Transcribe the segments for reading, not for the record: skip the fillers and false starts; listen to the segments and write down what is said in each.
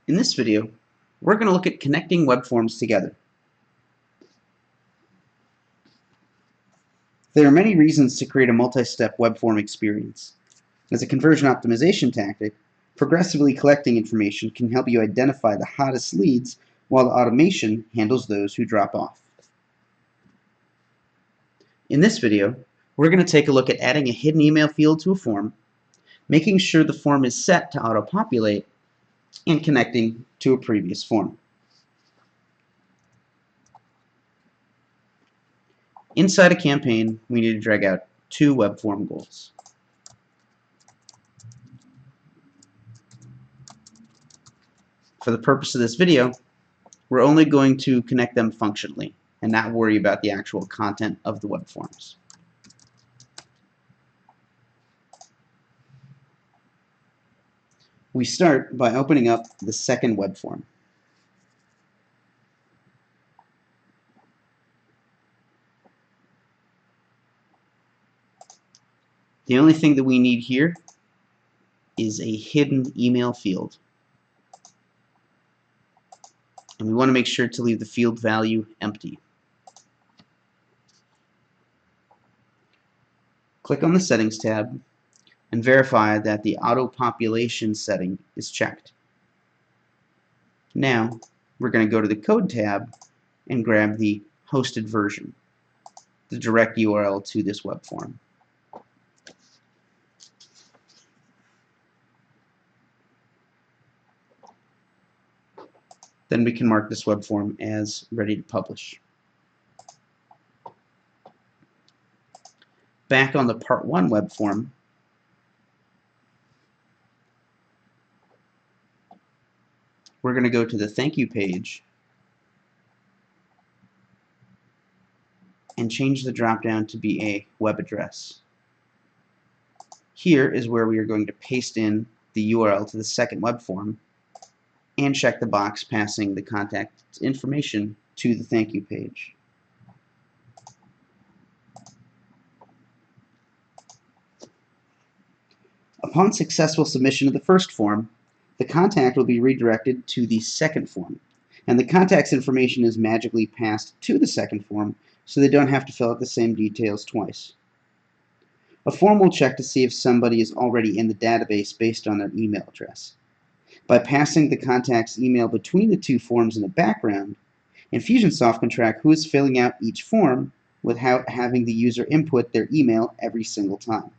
In this video, we're going to look at connecting web forms together. There are many reasons to create a multi-step web form experience. As a conversion optimization tactic, progressively collecting information can help you identify the hottest leads, while the automation handles those who drop off. In this video, we're going to take a look at adding a hidden email field to a form, making sure the form is set to auto-populate, and connecting to a previous form. Inside a campaign, we need to drag out two web form goals. For the purpose of this video, we're only going to connect them functionally and not worry about the actual content of the web forms. We start by opening up the second web form. The only thing that we need here is a hidden email field. And we want to make sure to leave the field value empty. Click on the Settings tab and verify that the auto-population setting is checked. Now, we're going to go to the Code tab and grab the hosted version, the direct URL to this web form. Then we can mark this web form as ready to publish. Back on the Part 1 web form, we're going to go to the thank you page and change the drop-down to be a web address. Here is where we are going to paste in the URL to the second web form and check the box passing the contact information to the thank you page. Upon successful submission of the first form, the contact will be redirected to the second form, and the contact's information is magically passed to the second form so they don't have to fill out the same details twice. A form will check to see if somebody is already in the database based on their email address. By passing the contact's email between the two forms in the background, Infusionsoft can track who is filling out each form without having the user input their email every single time.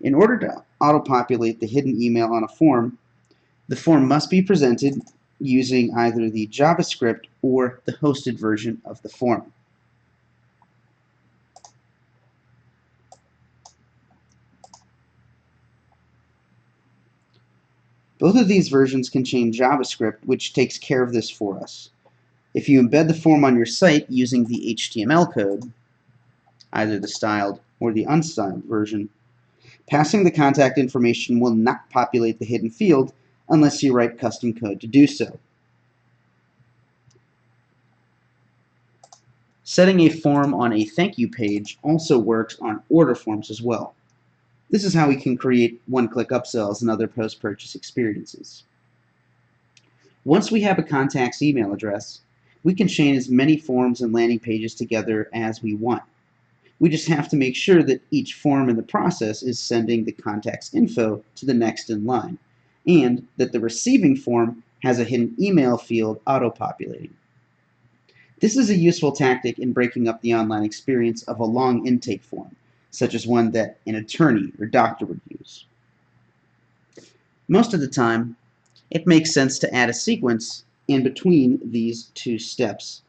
In order to auto-populate the hidden email on a form, the form must be presented using either the JavaScript or the hosted version of the form. Both of these versions contain JavaScript, which takes care of this for us. If you embed the form on your site using the HTML code, either the styled or the unstyled version, passing the contact information will not populate the hidden field unless you write custom code to do so. Setting a form on a thank you page also works on order forms as well. This is how we can create one-click upsells and other post-purchase experiences. Once we have a contact's email address, we can chain as many forms and landing pages together as we want. We just have to make sure that each form in the process is sending the contact's info to the next in line, and that the receiving form has a hidden email field auto-populating. This is a useful tactic in breaking up the online experience of a long intake form, such as one that an attorney or doctor would use. Most of the time, it makes sense to add a sequence in between these two steps.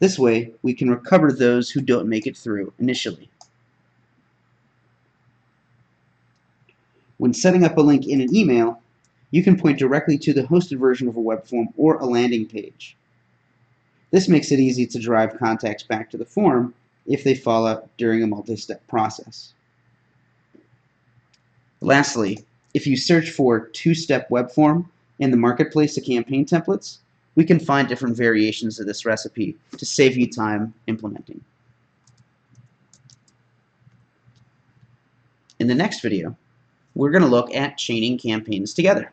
This way, we can recover those who don't make it through initially. When setting up a link in an email, you can point directly to the hosted version of a web form or a landing page. This makes it easy to drive contacts back to the form if they fall out during a multi-step process. Lastly, if you search for two-step web form in the marketplace of campaign templates, we can find different variations of this recipe to save you time implementing. In the next video, we're going to look at chaining campaigns together.